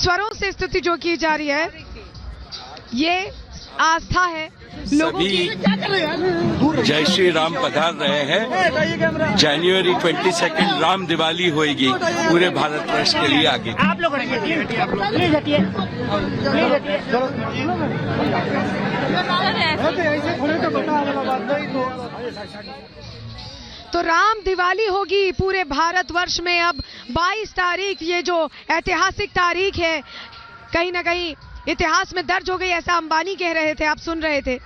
स्वरों से स्तुति जो की जा रही है, ये आस्था है लोगों की। जय श्री राम पधार रहे हैं। जनवरी 22 राम दिवाली होगी पूरे भारतवर्ष के लिए। आगे आप लोग तो राम दिवाली होगी पूरे भारतवर्ष में। अब 22 तारीख, ये जो ऐतिहासिक तारीख है, कहीं ना कहीं इतिहास में दर्ज हो गई, ऐसा अंबानी कह रहे थे, आप सुन रहे थे।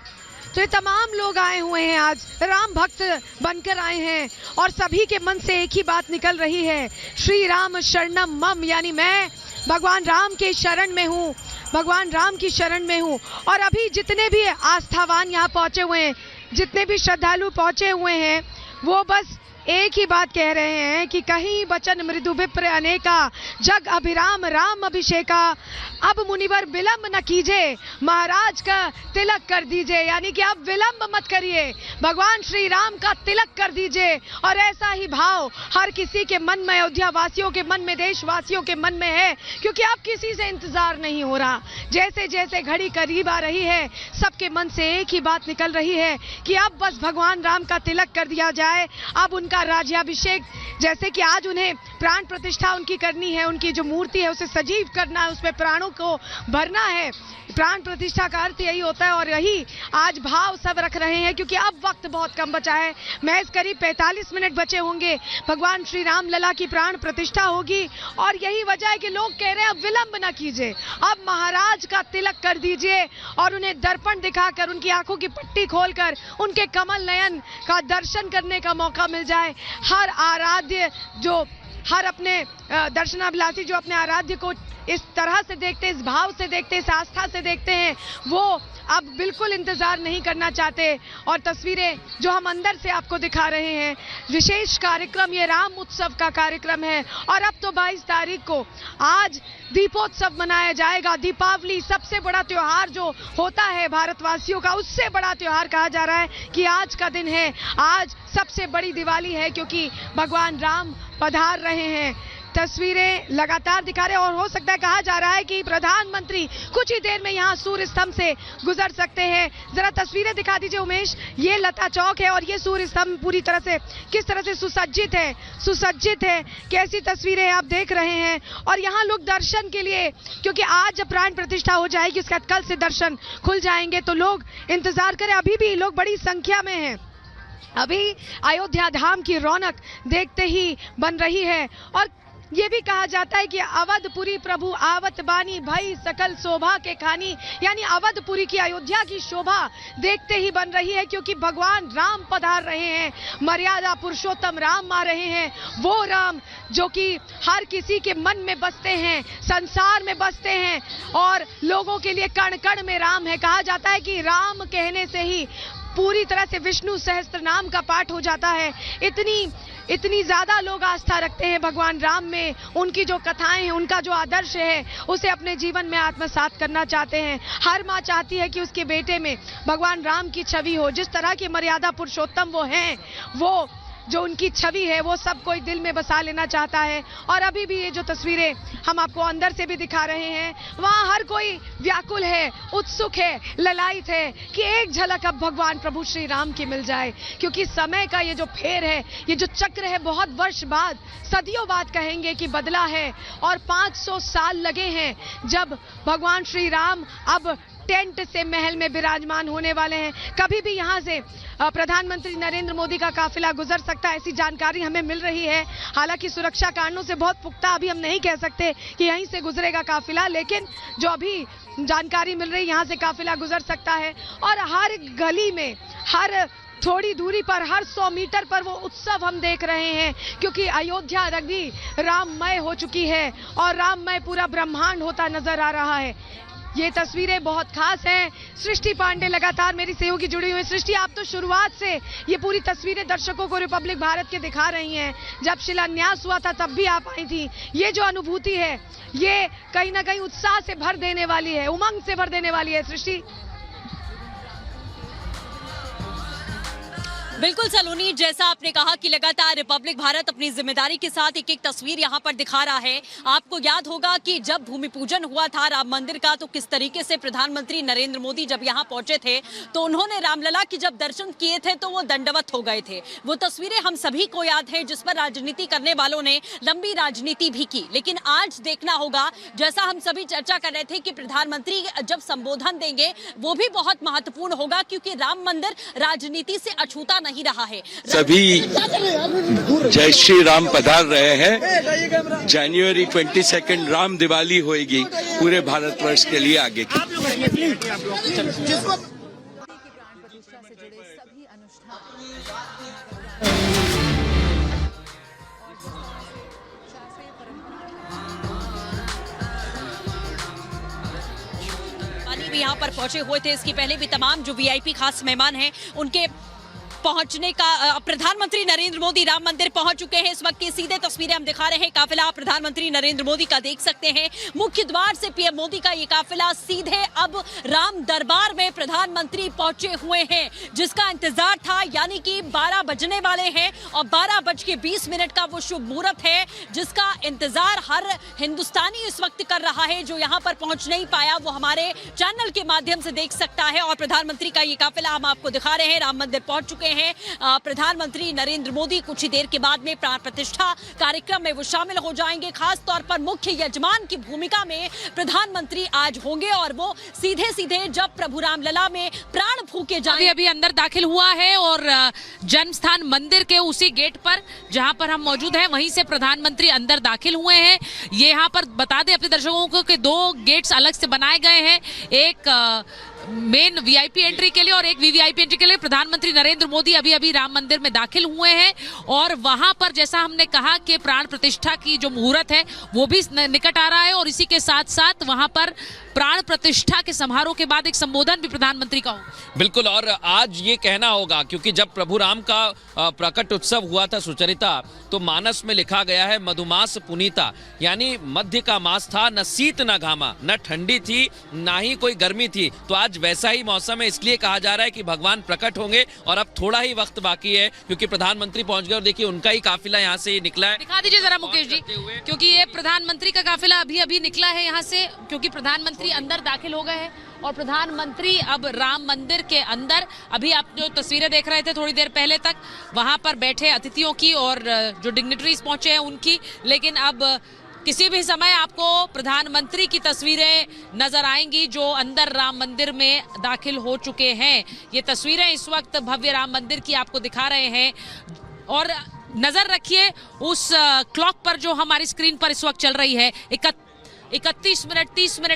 तो ये तमाम लोग आए हुए हैं, आज राम भक्त बनकर आए हैं और सभी के मन से एक ही बात निकल रही है, श्री राम शरणम मम, यानी मैं भगवान राम के शरण में हूँ, भगवान राम की शरण में हूँ। और अभी जितने भी आस्थावान यहाँ पहुंचे हुए हैं, जितने भी श्रद्धालु पहुंचे हुए हैं, वो बस एक ही बात कह रहे हैं कि कहीं बचन मृदु विप्र अनेका, जग अभिराम राम अभिषेका, अब मुनिवर विलंब न कीजिए, महाराज का तिलक कर दीजिए। यानी कि अब विलंब मत करिए, भगवान श्री राम का तिलक कर दीजिए। और ऐसा ही भाव हर किसी के मन में, अयोध्या वासियों के मन में, देशवासियों के मन में है, क्योंकि अब किसी से इंतजार नहीं हो रहा। जैसे जैसे घड़ी करीब आ रही है, सबके मन से एक ही बात निकल रही है कि अब बस भगवान राम का तिलक कर दिया जाए, अब उनका राज्याभिषेक, जैसे कि आज उन्हें प्राण प्रतिष्ठा उनकी करनी है, उनकी जो मूर्ति है उसे सजीव करना है, उसमें प्राणों को भरना है। प्राण प्रतिष्ठा का अर्थ यही होता है और यही आज भाव सब रख रहे हैं, क्योंकि अब वक्त बहुत कम बचा है। महज करीब 45 मिनट बचे होंगे, भगवान श्री राम लला की प्राण प्रतिष्ठा होगी। और यही वजह है कि लोग कह रहे हैं अब विलंब ना कीजिए, अब महाराज का तिलक कर दीजिए और उन्हें दर्पण दिखाकर, उनकी आंखों की पट्टी खोलकर उनके कमल नयन का दर्शन करने का मौका मिल जाए। हर आराध्य जो, हर अपने दर्शनाभिलाषी जो अपने आराध्य को इस तरह से देखते, इस भाव से देखते, इस आस्था से देखते हैं, वो अब बिल्कुल इंतजार नहीं करना चाहते। और तस्वीरें जो हम अंदर से आपको दिखा रहे हैं, विशेष कार्यक्रम, ये राम उत्सव का कार्यक्रम है। और अब तो 22 तारीख को आज दीपोत्सव मनाया जाएगा। दीपावली सबसे बड़ा त्योहार जो होता है भारतवासियों का, उससे बड़ा त्योहार कहा जा रहा है कि आज का दिन है, आज सबसे बड़ी दिवाली है, क्योंकि भगवान राम पधार रहे हैं। तस्वीरें लगातार दिखा रहे हैं और हो सकता है, कहा जा रहा है कि प्रधानमंत्री कुछ ही देर में यहाँ सूर्य स्तंभ से गुजर सकते हैं। जरा तस्वीरें दिखा दीजिए उमेश। ये लता चौक है और ये सूर्य स्तंभ पूरी तरह से किस तरह से सुसज्जित है, कैसी तस्वीरें आप देख रहे हैं। और यहाँ लोग दर्शन के लिए, क्योंकि आज जब प्राण प्रतिष्ठा हो जाएगी, उसके बाद कल से दर्शन खुल जाएंगे, तो लोग इंतजार करें। अभी भी लोग बड़ी संख्या में हैं, अभी अयोध्या धाम की रौनक देखते ही बन रही है। और ये भी कहा जाता है कि अवधपुरी प्रभु आवत बानी, भई सकल शोभा के खानी, यानी अवधपुरी की, अयोध्या की शोभा देखते ही बन रही है, क्योंकि भगवान राम पधार रहे हैं, मर्यादा पुरुषोत्तम राम आ रहे हैं। वो राम जो कि हर किसी के मन में बसते हैं, संसार में बसते हैं और लोगों के लिए कण कण में राम है। कहा जाता है कि राम कहने से ही पूरी तरह से विष्णु सहस्त्र नाम का पाठ हो जाता है। इतनी ज्यादा लोग आस्था रखते हैं भगवान राम में, उनकी जो कथाएं हैं, उनका जो आदर्श है, उसे अपने जीवन में आत्मसात करना चाहते हैं। हर माँ चाहती है कि उसके बेटे में भगवान राम की छवि हो, जिस तरह की मर्यादा पुरुषोत्तम वो हैं, वो जो उनकी छवि है वो सब कोई दिल में बसा लेना चाहता है। और अभी भी ये जो तस्वीरें हम आपको अंदर से भी दिखा रहे हैं, वहाँ हर कोई व्याकुल है, उत्सुक है, ललायित है कि एक झलक अब भगवान प्रभु श्री राम की मिल जाए। क्योंकि समय का ये जो फेर है, ये जो चक्र है, बहुत वर्ष बाद, सदियों बाद कहेंगे कि बदला है। और 500 साल लगे हैं जब भगवान श्री राम अब टेंट से महल में विराजमान होने वाले हैं। कभी भी यहाँ से प्रधानमंत्री नरेंद्र मोदी का काफिला गुजर सकता है, ऐसी जानकारी हमें मिल रही है। हालांकि सुरक्षा कारणों से बहुत पुख्ता अभी हम नहीं कह सकते कि यहीं से गुजरेगा काफिला, लेकिन जो अभी जानकारी मिल रही, यहाँ से काफिला गुजर सकता है। और हर गली में, हर थोड़ी दूरी पर, हर 100 मीटर पर वो उत्सव हम देख रहे हैं, क्योंकि अयोध्या रंगी राममय हो चुकी है और राममय पूरा ब्रह्मांड होता नजर आ रहा है। ये तस्वीरें बहुत खास हैं। सृष्टि पांडे लगातार मेरी सहयोगी जुड़ी हुई। सृष्टि, आप तो शुरुआत से ये पूरी तस्वीरें दर्शकों को रिपब्लिक भारत के दिखा रही हैं। जब शिलान्यास हुआ था तब भी आप आई थी। ये जो अनुभूति है, ये कहीं ना कहीं उत्साह से भर देने वाली है, उमंग से भर देने वाली है। सृष्टि, बिल्कुल सलोनी, जैसा आपने कहा कि लगातार रिपब्लिक भारत अपनी जिम्मेदारी के साथ एक एक तस्वीर यहाँ पर दिखा रहा है। आपको याद होगा कि जब भूमि पूजन हुआ था राम मंदिर का, तो किस तरीके से प्रधानमंत्री नरेंद्र मोदी जब यहाँ पहुंचे थे तो उन्होंने रामलला की जब दर्शन किए थे तो वो दंडवत हो गए थे। वो तस्वीरें हम सभी को याद है, जिस पर राजनीति करने वालों ने लंबी राजनीति भी की। लेकिन आज देखना होगा, जैसा हम सभी चर्चा कर रहे थे कि प्रधानमंत्री जब संबोधन देंगे वो भी बहुत महत्वपूर्ण होगा, क्योंकि राम मंदिर राजनीति से अछूता नहीं रहा है। सभी जय श्री राम पधार रहे हैं। जनवरी 22 राम दिवाली होगी पूरे भारतवर्ष के लिए आगे की। भी यहाँ पर पहुंचे हुए थे। इसके पहले भी तमाम जो वीआईपी खास मेहमान हैं उनके पहुंचने का प्रधानमंत्री नरेंद्र मोदी राम मंदिर पहुंच चुके हैं। इस वक्त की सीधे तस्वीरें हम दिखा रहे हैं। काफिला प्रधानमंत्री नरेंद्र मोदी का देख सकते हैं। मुख्य द्वार से पीएम मोदी का ये काफिला सीधे अब राम दरबार में प्रधानमंत्री पहुंचे हुए हैं, जिसका इंतजार था। यानी कि 12 बजने वाले हैं और 12:20 का वो शुभ मुहूर्त है, जिसका इंतजार हर हिंदुस्तानी इस वक्त कर रहा है। जो यहाँ पर पहुंच नहीं पाया वो हमारे चैनल के माध्यम से देख सकता है। और प्रधानमंत्री का ये काफिला हम आपको दिखा रहे हैं। राम मंदिर पहुंच चुके हैं प्रधानमंत्री नरेंद्र मोदी। कुछ ही देर के बाद में प्राण प्रतिष्ठा कार्यक्रम में वो शामिल हो जाएंगे। खास तौर पर मुख्य यजमान की भूमिका में प्रधानमंत्री आज होंगे और वो सीधे सीधे जब प्रभु रामलला में प्राण फूके जाएंगे। अभी अंदर दाखिल हुआ है और जन्म स्थान मंदिर के उसी गेट पर जहां पर हम मौजूद हैं वहीं से प्रधानमंत्री अंदर दाखिल हुए हैं। ये यहाँ पर बता दें अपने दर्शकों को कि 2 गेट्स अलग से बनाए गए हैं, एक मेन वीआईपी एंट्री के लिए और एक वीवीआईपी एंट्री के लिए। प्रधानमंत्री नरेंद्र मोदी अभी राम मंदिर में दाखिल हुए हैं और वहां पर जैसा हमने कहा कि प्राण प्रतिष्ठा की जो मुहूर्त है वो भी निकट आ रहा है और इसी के साथ साथ वहां पर प्राण प्रतिष्ठा के समारोह के बाद एक संबोधन भी प्रधानमंत्री का होगा। बिल्कुल, और आज ये कहना होगा क्योंकि जब प्रभु राम का प्रकट उत्सव हुआ था सुचरिता, तो मानस में लिखा गया है मधुमास पुनीता, यानी मध्य का मास था, न शीत न घामा, न ठंडी थी ना ही कोई गर्मी थी। तो आज वैसा ही मौसम है, इसलिए कहा जा रहा है कि भगवान प्रकट होंगे और अब थोड़ा ही वक्त बाकी है क्योंकि प्रधानमंत्री पहुंच गए। और देखिए उनका ही काफिला यहाँ से निकला है। दिखा दीजिए जरा मुकेश जी, क्योंकि ये प्रधानमंत्री का काफिला अभी निकला है यहाँ से, क्योंकि प्रधानमंत्री अंदर दाखिल हो गए हैं और प्रधानमंत्री अब राम मंदिर के अंदर, अभी आप जो तस्वीरें देख रहे थे थोड़ी देर पहले तक वहां पर बैठे अतिथियों की और जो डिग्निटरीज पहुंचे हैं उनकी, लेकिन अब किसी भी समय आपको प्रधानमंत्री की तस्वीरें नजर आएंगी जो अंदर राम मंदिर में दाखिल हो चुके हैं। ये तस्वीरें इस वक्त भव्य राम मंदिर की आपको दिखा रहे हैं और नजर रखिए उस क्लॉक पर जो हमारी स्क्रीन पर इस वक्त चल रही है 31 मिनट 30 मिनट